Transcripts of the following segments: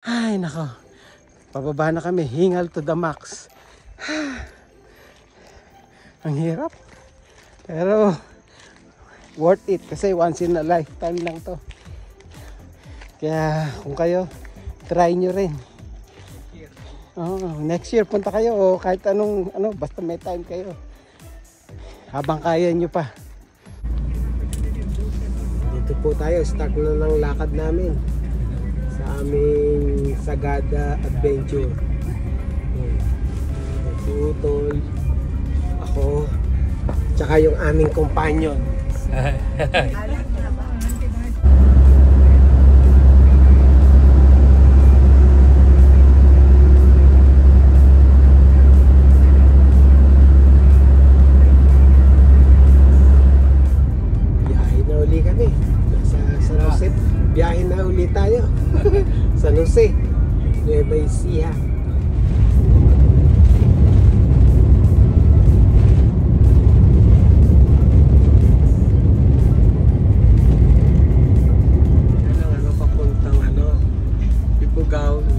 Ay, nako. Pababa na kami. Hingal to the max. Ang hirap. Pero, worth it. Kasi once in a lifetime lang to. Kaya, kung kayo, try nyo rin. Next year, punta kayo. O kahit anong, basta may time kayo. Habang kaya nyo pa. Dito po tayo. Start na ng lakad namin. Sa aming Sagada Adventure. Si Utol, ako, tsaka yung aming companion. Biyahe na uli kami. Nasa San Jose. Biyahe na uli tayo. San Jose, Nueva Ecija.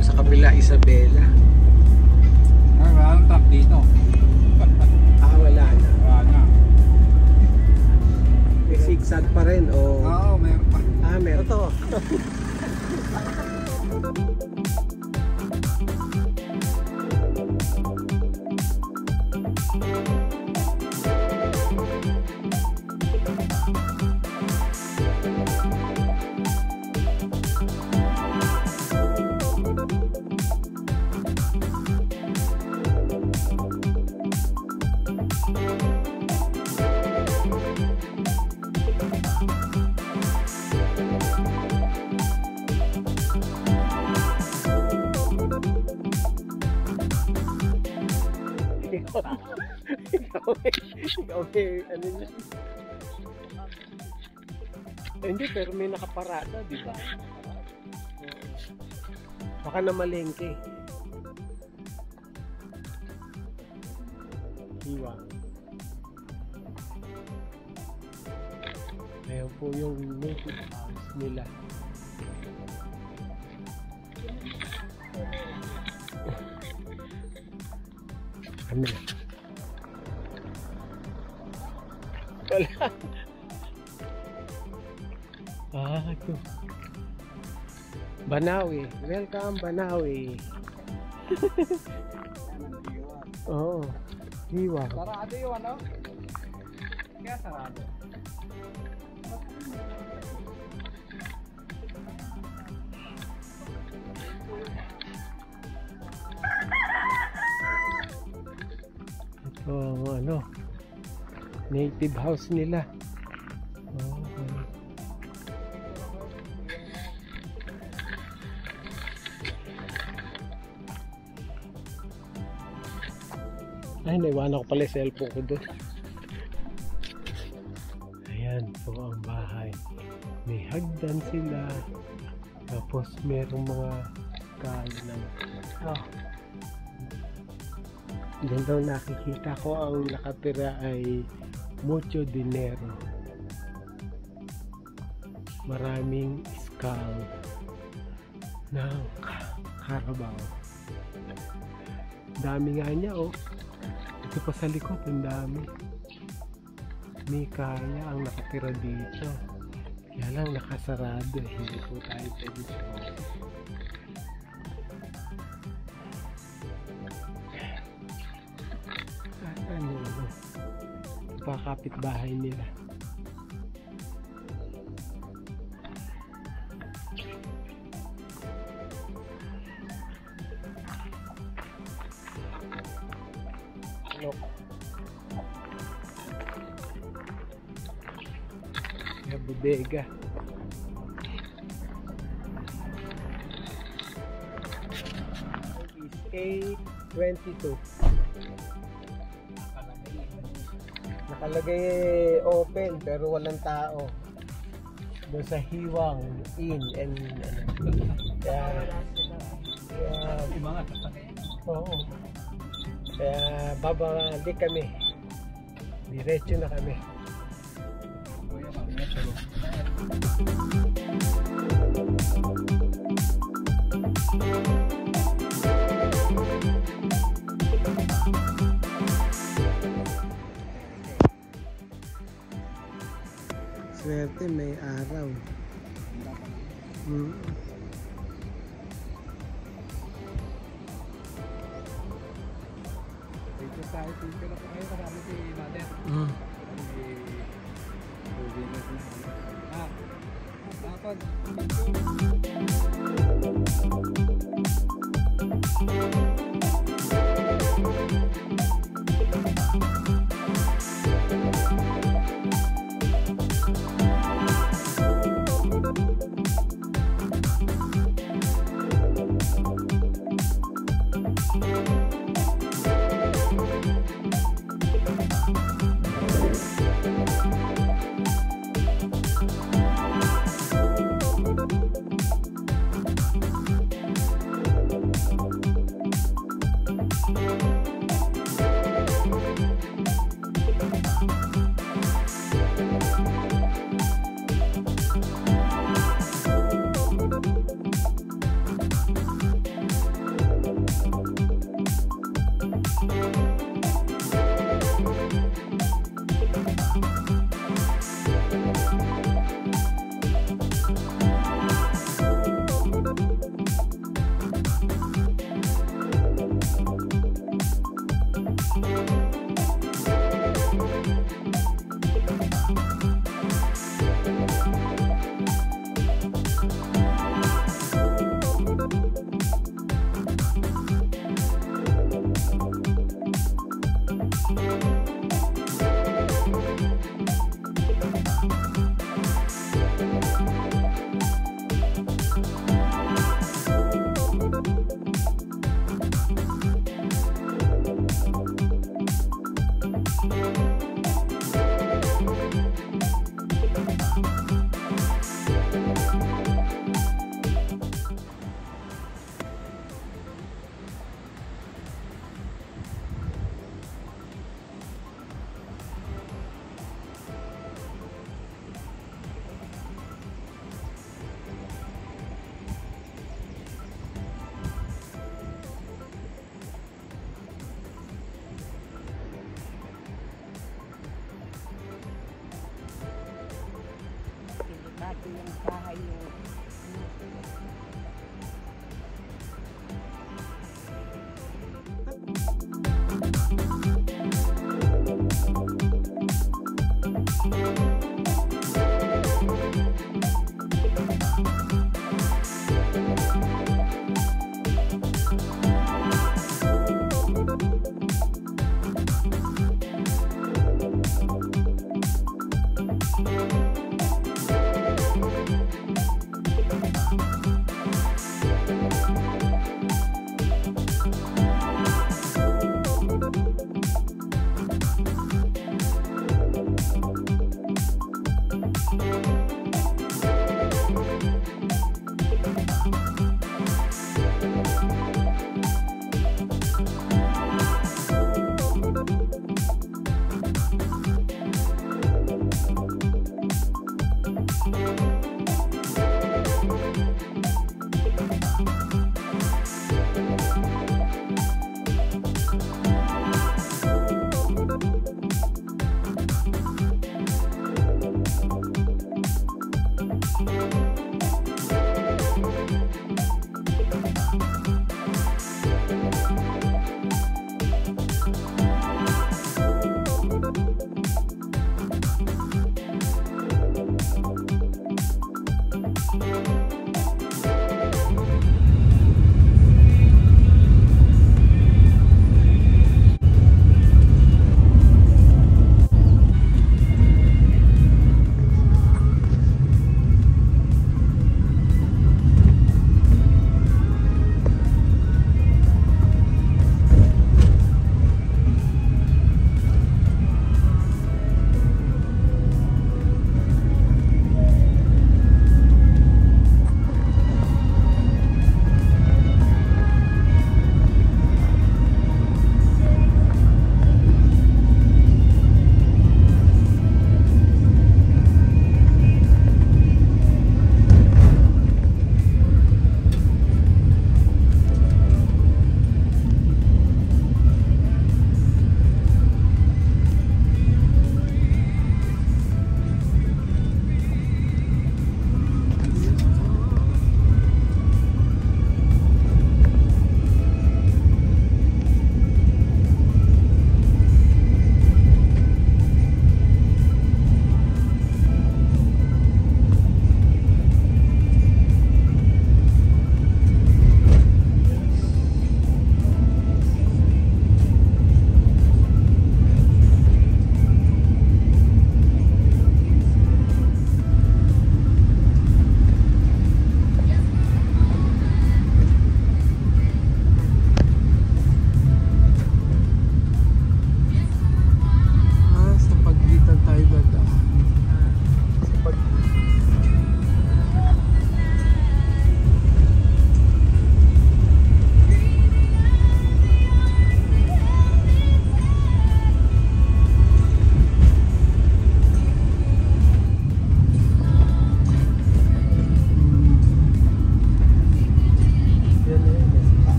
Sa kabila, Isabela. Wala nang truck dito. Wala na. Wala na. May zigzag pa rin o? Oo, meron pa. Meron to. Ikaw ano yun? Hindi, pero may nakaparada, di ba? Baka na malengke. Hiwa. Ayan po yung native house nila. Ano? Wala. Ito. Banawi. Welcome, Banawi. Oo. Hiwa. Sarado yun, ano? Kaya sarado. Ito, native house nila. Ay, naiwanan ko pala yung cellphone ko doon. Ayan po ang bahay. May hagdan sila. Tapos merong mga kainan. Diyan daw nakikita ko ang nakatira ay mucho dinero. Maraming skull ng Carabao. Dami nga niya, oh. Ito pa sa likod, ang dami. May kaya ang nakatira dito. Kaya lang nakasarado. Hindi po tayo pwede sa kapitbahay nila. Look. Yung bodega. Is 8:22. Nakalagay open pero walang tao. Doon sa Hiwang Inn and kaya Mga sasakay. oo. Kaya babalik kami. Diretso na kami. Kuya, mamaya tulog. Swerte may araw. Mm. Dito tayo, dito na po kayo kasama si Mother. Mm. Dapat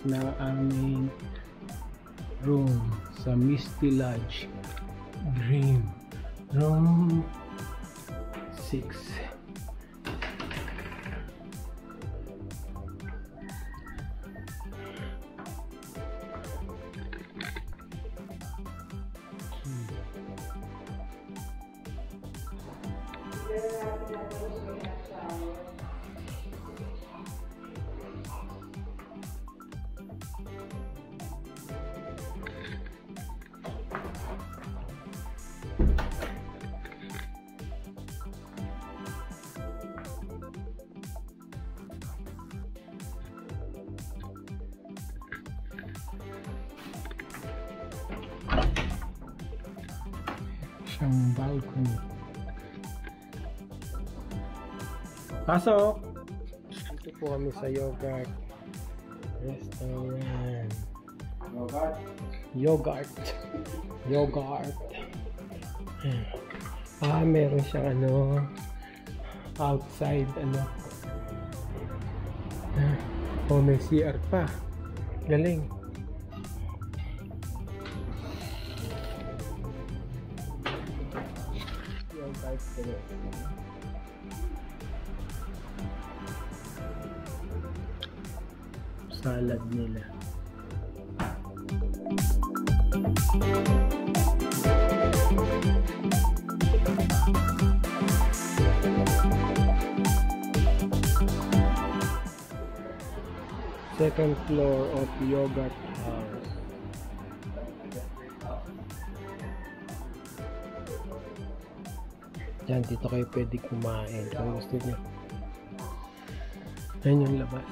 ng aming room sa Misty Lodge Dream Room 6. Siyang balcony. Pasok! Dito po kami sa Yogurt Restaurant. Yogurt. Meron siyang outside may CR pa. Galing. Salad nila. Second floor of Yogurt House. Diyan, dito kayo pwede kumain kung gusto niyo. Ayan yung labas.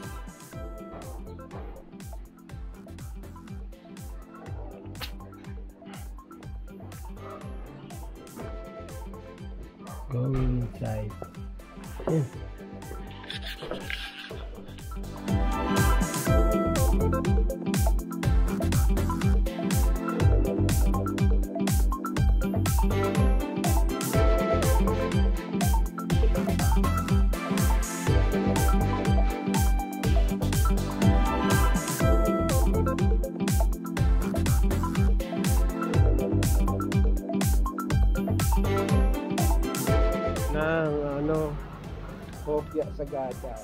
Going inside. Ayan. Ng kopya sa gata.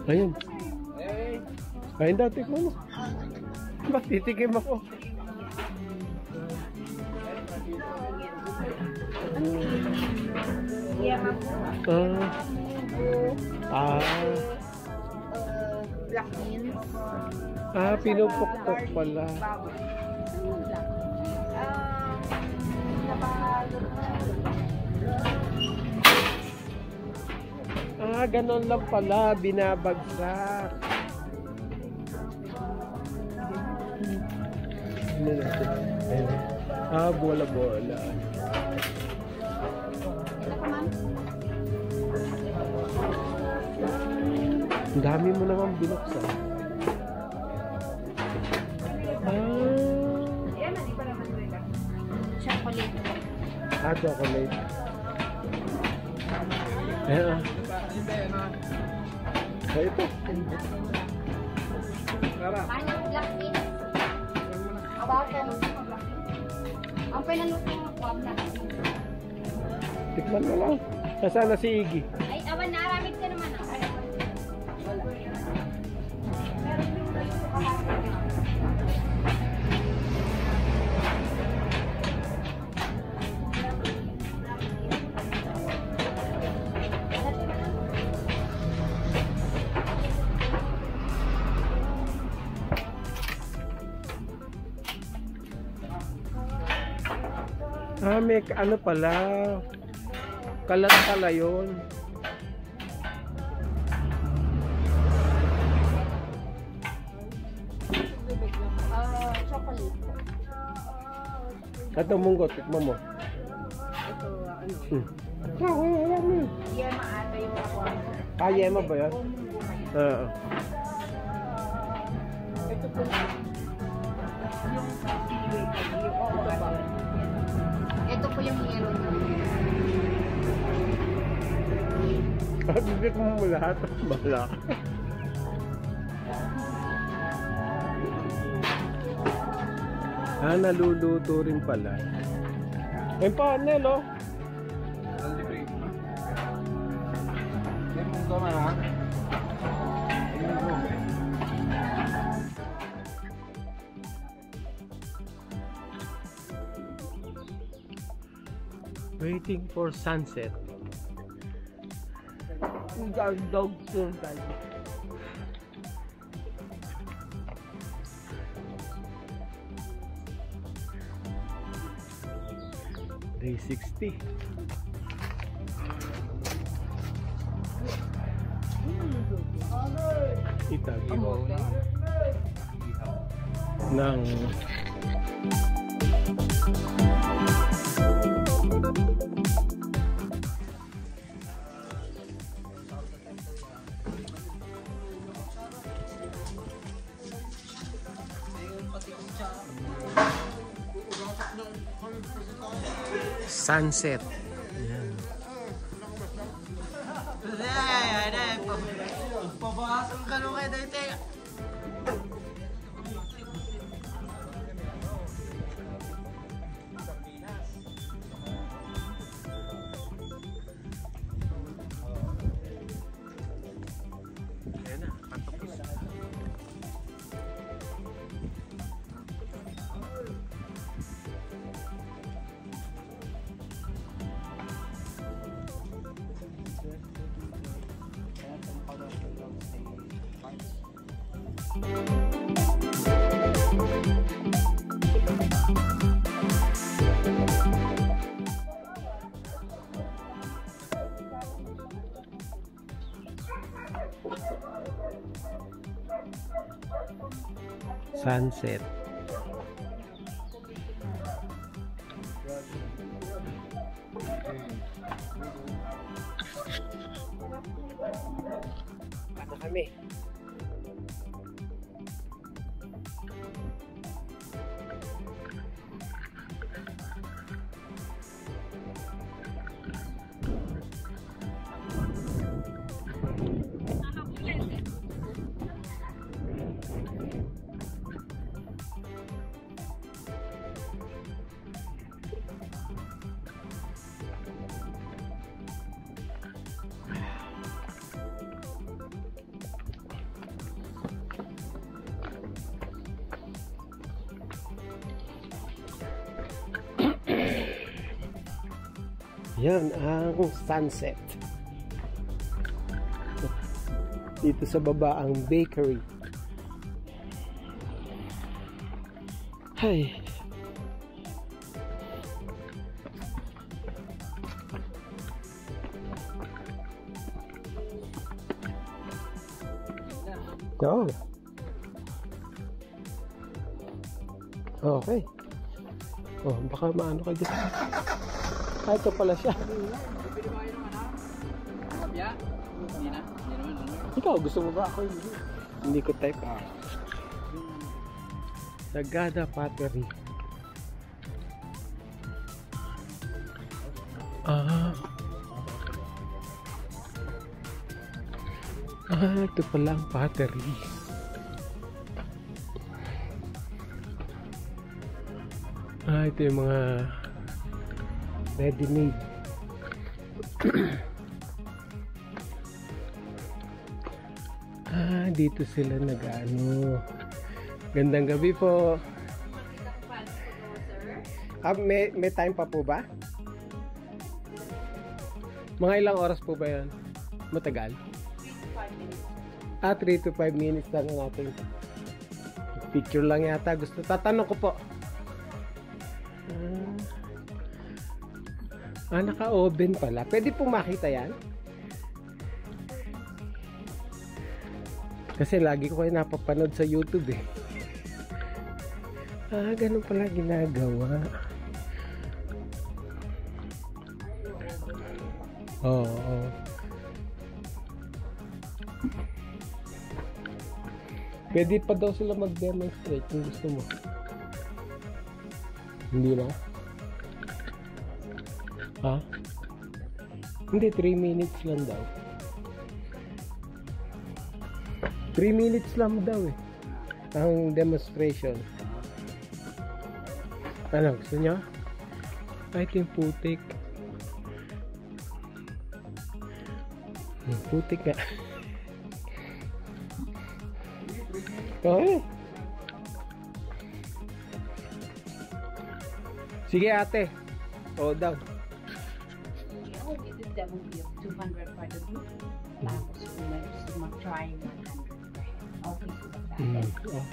Ayun. Ayun daw, tikman mo. Ba't titikim ako? Black beans. Pinupukpok pala. Ganon lang pala, binabagsak. Bola-bola. Ang dami mo naman binuksan. Chocolate. Chocolate. Ito. Paano black beans? Abakan. Ang pinaluto ng kwam na. Tikman mo lang. Nasaan na si Iggy? Ay, awan na. Aramid ka naman. May pala. Kalat pala yun. Chocolate. Ito munggo, tikman mo. Ito, yema ata yung ako. Yema ba yan? Oo. Ito po yung ito po yung meron. Pabibig mo lahat. Bala. Naluluto rin pala. Yung panel, oh. Waiting for sunset. Dog tour guide. Day 60. Itagiwaw ng sunset. Ayan. Pabasang ka nung kayo dito. Ayan na, patapos. Sunset. Ano kami? Yan ang sunset. Dito sa baba ang bakery. Hay. Oh. Okay. Oh, baka maano ka dyan. Ah, ito pala siya. Ikaw, gusto mo ba ako? Hindi ko type. Sagada Pottery. Ito pala ang pottery. Ito yung mga ready-made. Dito sila nag-ano. Gandang gabi po. May time pa po ba? Mga ilang oras po ba yan? Matagal? 3 to 5 minutes lang natin. Picture lang yata. Gusto. Tatanong ko po. Naka-oven pala. Pwede pong makita yan? Kasi lagi ko kayo napapanood sa YouTube eh. Ganun pala ginagawa. Oo. Pwede pa daw sila mag-demonstrate kung gusto mo. Hindi na? Hindi, 3 minutes lang daw. 3 minutes lang daw eh. Ang demonstration. Ano, gusto niya? Ay, ito yung putik. Putik nga. Okay. Sige ate. O daw. Oh, ito demo yung 200 for the group. Tapos kung may gusto mag-try 100 per head. Okay, so that.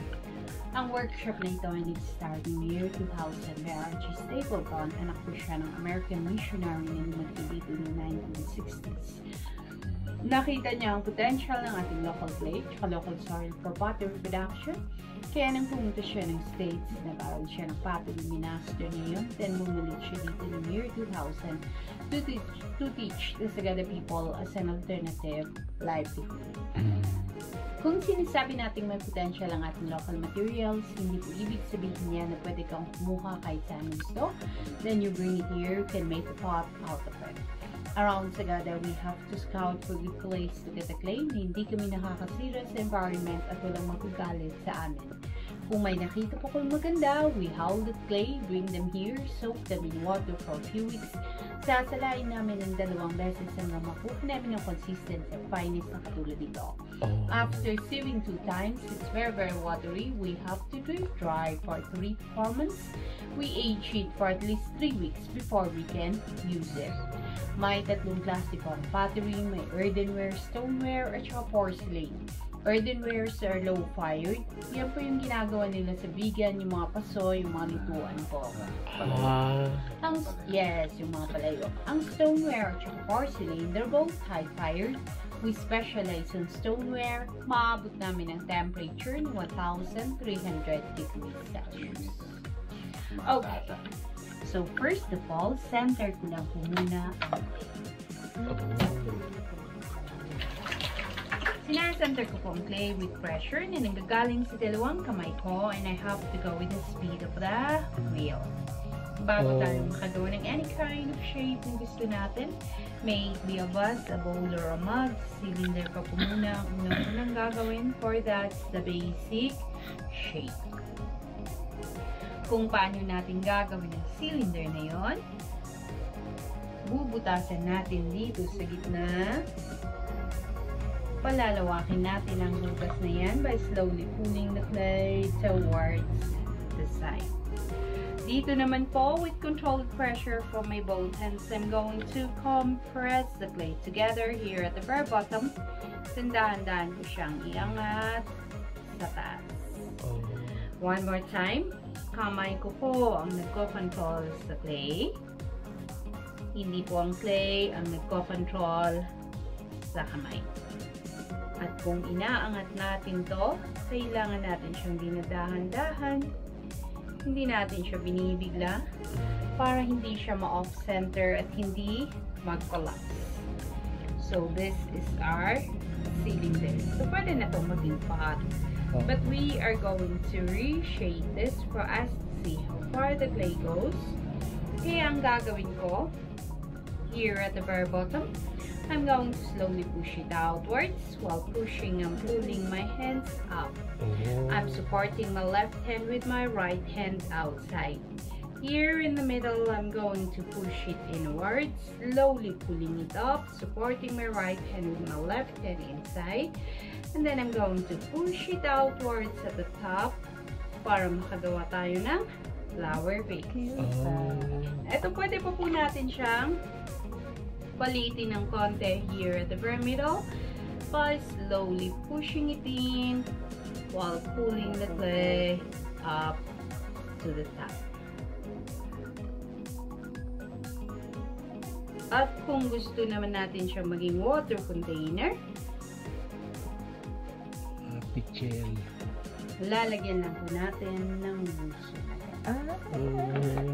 Ang workshop na ito ay nag-start in year 2000 by R.G. Stapleton. Anak po siya ng American missionary na lumagay dito noong 1960s. Nakita niya ang potential ng ating local clay at local soil for pottery production. Kaya nang pumunta siya ng States, nag-aral siya ng pottery, minaster niya yun. Then bumalik siya dito ng year 2000 to teach the Sagada people as an alternative livelihood. Kung sinasabi natin may potential ang ating local materials, hindi po ibig sabihin niya na pwede kang kumuha kahit saan gusto. Then you bring it here, you can make a pot out of it. Around Sagada, we have to scout for good place to get the clay na hindi kami nakakasira sa environment at walang magagalit sa amin. Kung may nakita po kung maganda, we haul the clay, bring them here, soak them in water for a few weeks. Sasalain namin ng 2 beses hanggang makuha namin ng consistent at finest na katulad dito. After sieving 2 times, it's very watery. We have to drip dry for 3 to 4 months. We age it for at least 3 weeks before we can use it. May 3 klase po ang pottery, may earthenware, stoneware, at saka porcelain. Earthenwares are low-fired. Yan po yung ginagawa nila sa vegan, yung mga paso, yung mga lutuan po. Yes, yung mga palayo. Ang stoneware at saka porcelain, they're both high-fired. We specialize in stoneware. Maabot namin ang temperature ng 1,300 degrees Celsius. Okay. So, first of all, center ko lang po muna ang sinasenter ko po ang clay with pressure na nanggagaling sa 2 kamay ko, and I have to go with the speed of the wheel. Bago tayo makagawa ng any kind of shape na gusto natin, may it be a vase, a bowl, or a mug, cylinder pa po muna ang unang gagawin for that's the basic shape. Kung paano natin gagawin ang cylinder na yon, bubutasan natin dito sa gitna. Palalawakin natin ang butas na yan by slowly pulling the clay towards the side. Dito naman po, with controlled pressure from my both hands, I'm going to compress the clay together here at the very bottom. Dahan-dahan ko siyang iangat sa taas. One more time. Kamay ko po ang nagko-control sa clay. Hindi po ang clay ang nagko-control sa kamay. At kung inaangat natin to, kailangan natin siyang dinadahan-dahan. Hindi natin siya binibigla para hindi siya ma-off-center at hindi mag-collapse. So, this is our cylinder. So, pwede na itong maging pot. But we are going to reshape this for us to see how far the clay goes. Kaya ang gagawin ko, here at the very bottom, I'm going to slowly push it outwards. While pushing, I'm pulling my hands up. I'm supporting my left hand with my right hand outside. Here in the middle, I'm going to push it inwards, slowly pulling it up, supporting my right hand with my left hand inside. And then I'm going to push it outwards at the top para makagawa tayo ng flower vase. Ito pwede po natin siyang palitin ng konti here at the very middle by slowly pushing it in while pulling the clay up to the top. At kung gusto naman natin siya maging water container, pichel, lalagyan lang po natin ng buso.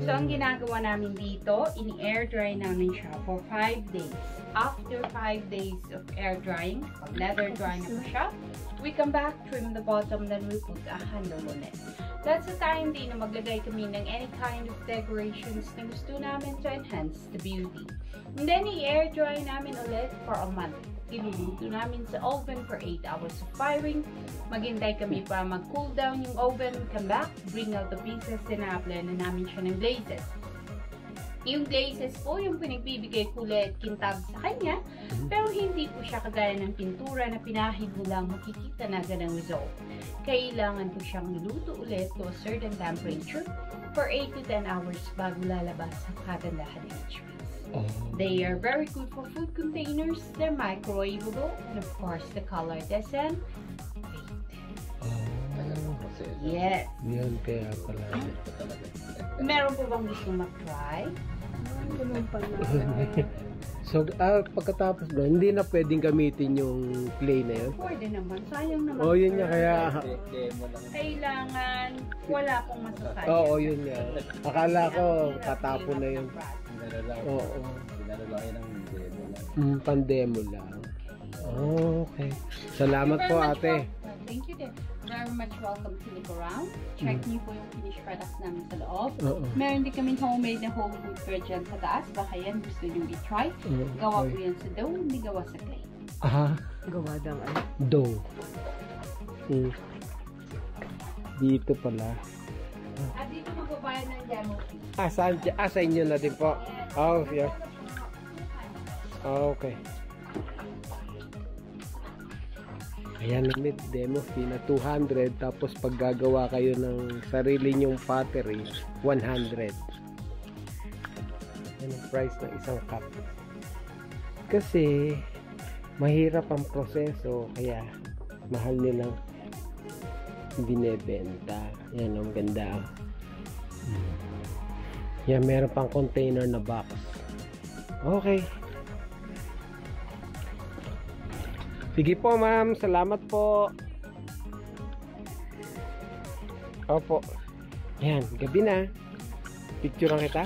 So, ang ginagawa namin dito, in-air dry namin siya for 5 days. After 5 days of air drying, leather dry na po siya, we come back, trim the bottom, then we put a handle on it. That's the time din na maglagay kami ng any kind of decorations na gusto namin to enhance the beauty. And then, i-air dry namin ulit for a month. iluluto namin sa oven for 8 hours of firing. Maghintay kami para mag-cool down yung oven, come back, bring out the pieces, sinapla na namin siya ng glazes. Yung glazes po, yung pinagbibigay kulay at kintab sa kanya, pero hindi po siya kagaya ng pintura na pinahid mo lang makikita na agad ang result. Kailangan po siyang iluto ulit to a certain temperature for 8 to 10 hours bago lalabas ang kagandahan ng trees. They are very good for food containers, they're microwavable, and of course the color doesn't fade. Yes. Yan kaya pala. Meron po bang gusto mag-try? Ganun pala. So, pagkatapos doon, hindi na pwedeng gamitin yung clay na yun? Pwede naman. Sayang naman. Oo, yun niya kaya. Kailangan wala pong masasayang. Oo, yun niya. Akala ko, tatapon na yun. Oo. Pandemo lang. Okay. Salamat po, ate. Thank you, very much welcome to look around. Check niyo po yung finished products namin sa loob. Meron din kami homemade na whole food bread dyan sa taas. Baka yan gusto nyo i-try. Gawa po yan sa dough, hindi gawa sa clay. Gawa daw Dough. Dito pala. At dito magbabayad ng demo fee. Sa inyo na din po. Oh, yeah. Okay. Ayan na demo fee na 200, tapos pag gagawa kayo ng sarili nyong pottery, 100. Yan ang price ng isang cup. Kasi mahirap ang proseso, kaya mahal nilang binebenta. Yan ang ganda. Yan, meron pang container na box. Okay. Sige po, ma'am. Salamat po. Opo. Yan, gabi na. Picturean kita.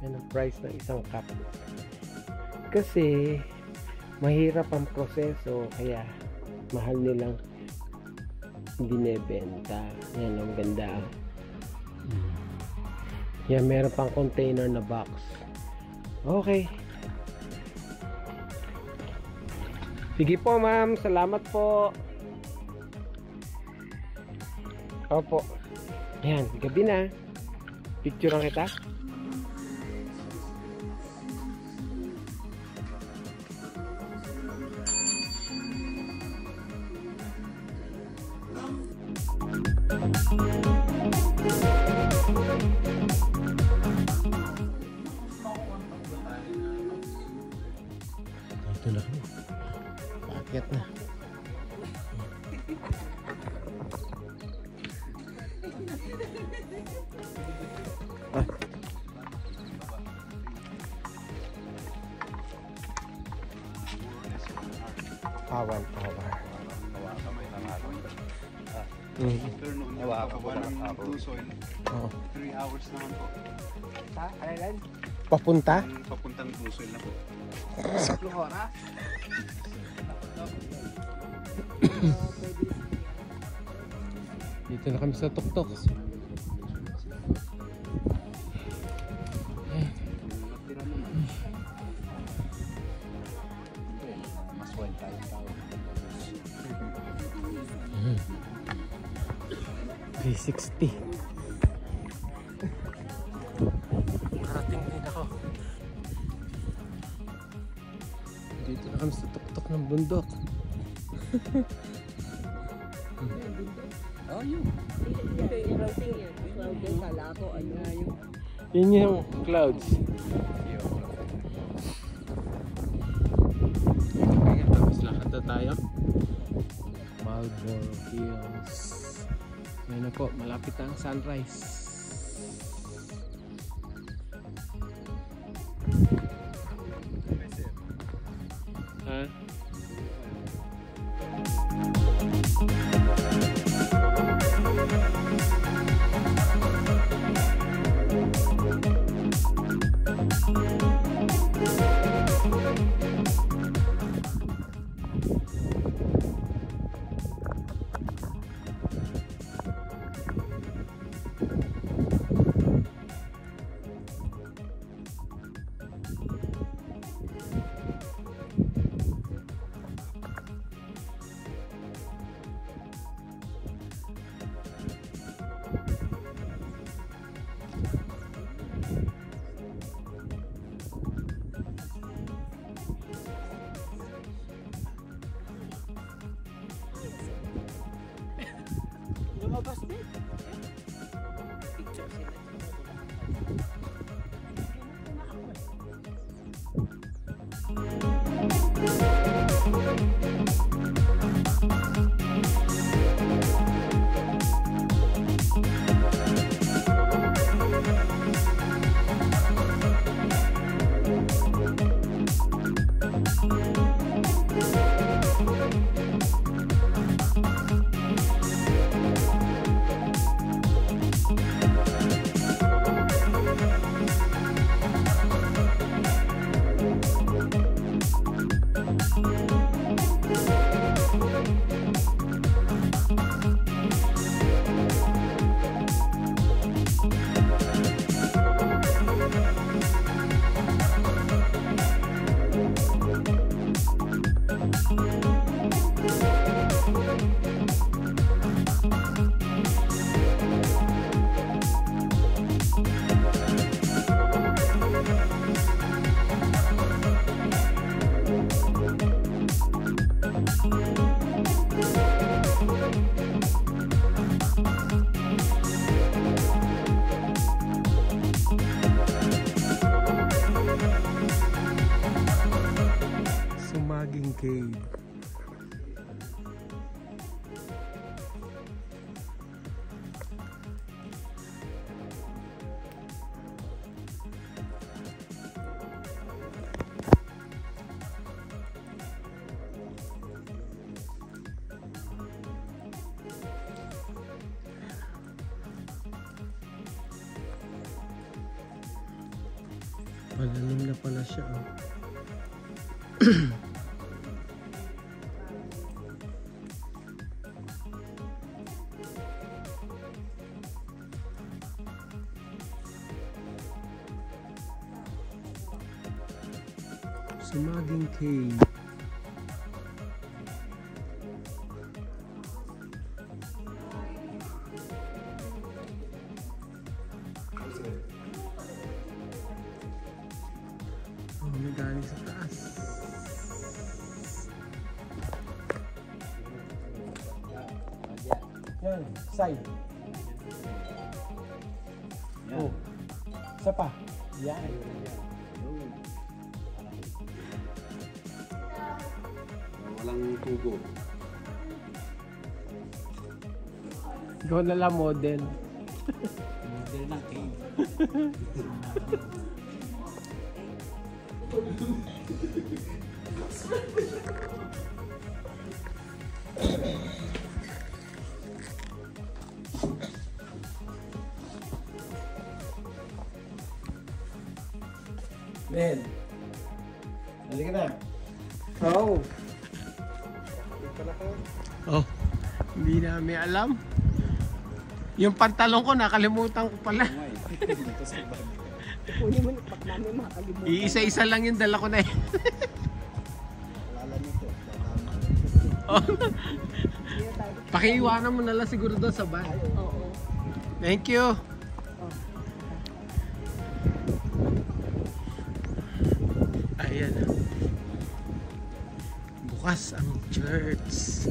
Yan ang price ng isang cup. Kasi mahirap ang proseso, kaya mahal nilang binebenta. Yan ang ganda. Yan, meron pang container na box. Okay. Sige po, ma'am. Salamat po. Opo. Yan, gabi na. Picturean kita. Ito na kami. Paakyat na. Awan, awan. Hawa ka ba ng Tusoy? 3 hours naman po. Ha? Alay? Papunta? Papuntang Tusoy na po. 3 oras? Dito na kami sa tuktok. Mas well tayo tao. 360. Karating din ako. Dito na kami sa tuktok ng bundok. Oh, yun. Kala ko, ano nga yun. Yun yung clouds. Okay, tapos lakad na tayo. Marlboro Hills. Ngayon na po, malapit ang sunrise. Ha? Malalim na pala siya. Oh. Sumaging Cave. Oh, may galing sa taas. Yan, side. Oh. Isa pa. Yan. Walang tubo. Ikaw na lang model. Model ng cave. Men. Halika na. Oh. Oh. Hindi namin alam. Yung pantalon ko nakalimutan ko pala. Kunin mo pak namin makalimutan. Iisa-isa lang yung dala ko na eh. Alala nito. Oh. Pakiiwanan mo na lang siguro doon sa van. Oo. Thank you. Ayan. Bukas ang church.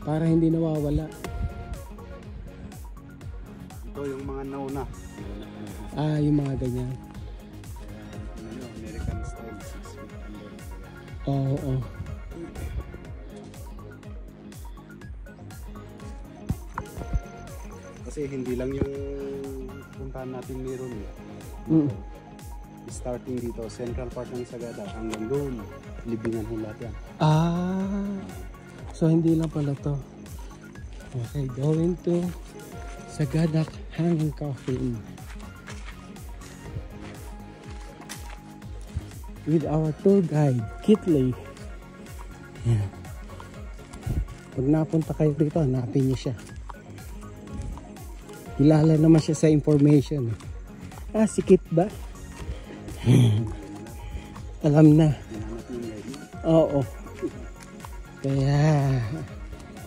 Para hindi nawawala. Ito yung mga nauna. Ah, yung mga ganyan. American style 6 feet under. Oo, oo. Kasi hindi lang yung puntahan natin meron eh. Starting dito, central part ng Sagada hanggang doon, libingan ho lahat yan. Ah, so hindi lang pala to. Okay, going to Sagada Hanging Coffin with our tour guide, Kitley. Yeah. Pag napunta kayo dito, hanapin niyo siya. Kilala naman siya sa information. Ah, si Kit ba? Alam na. Hinahanap yung guide mo. Oo. Kaya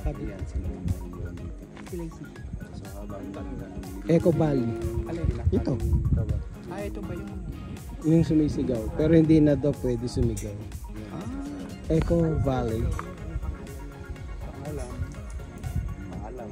Sabi yan sila yung naiiwan dito. So habang Eco Valley. Ito. Ah, ito ba yung... Yung sumisigaw. Pero hindi na daw pwede sumigaw. Eco Valley. Paalam. Paalam.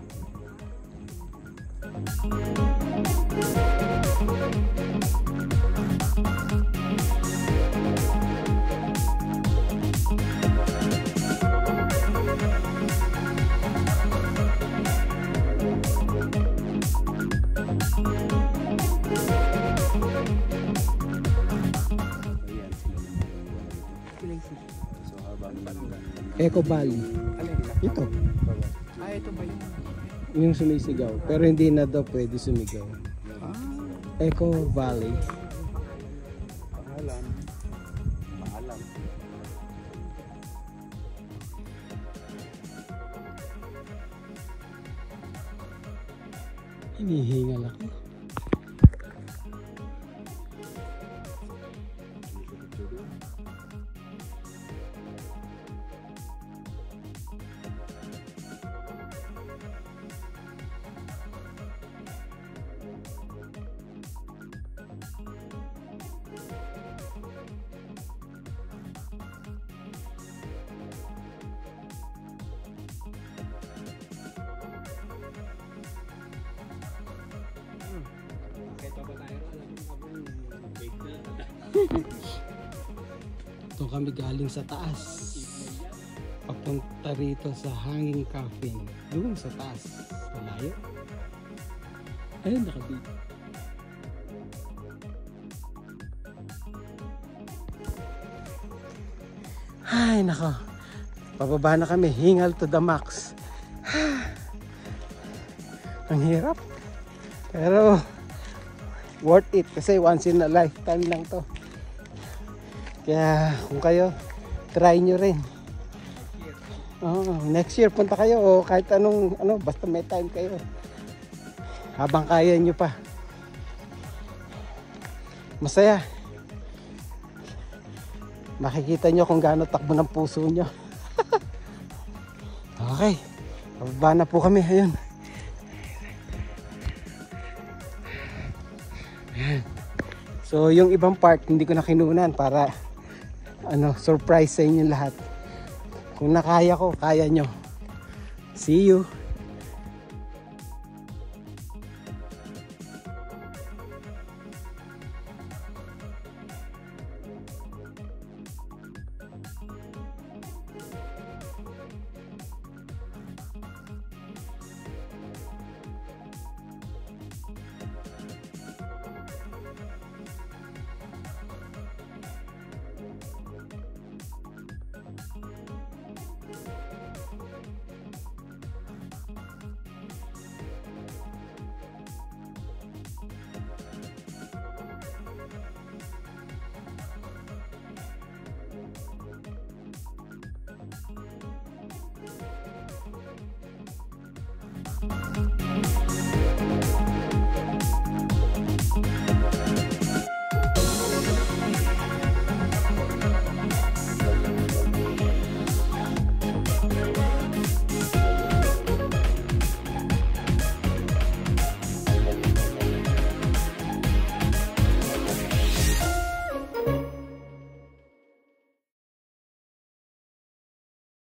So habang Eco Valley. Ito. Ah, ito ba yung... Yung sumisigaw. Pero hindi na daw pwede sumigaw. Eco Valley. paalam. Paalam. Hinihingal ako. Ito kami galing sa taas. Papunta rito sa Hanging Cafe. Doon sa taas. Malayo. Ayun, nakabito. Ay, nako. Pababa na kami. Hingal to the max. Ang hirap. Pero worth it kasi once in a lifetime lang to. Kaya kung kayo, try nyo rin. Next year punta kayo o kahit anong basta may time kayo. Habang kaya nyo pa. Masaya. Makikita nyo kung gaano takbo ng puso nyo. Okay. Pababa na po kami. Ayun. So yung ibang part hindi ko na kinunan para surprise sa inyo lahat. Kung nakaya ko, kaya nyo. See you.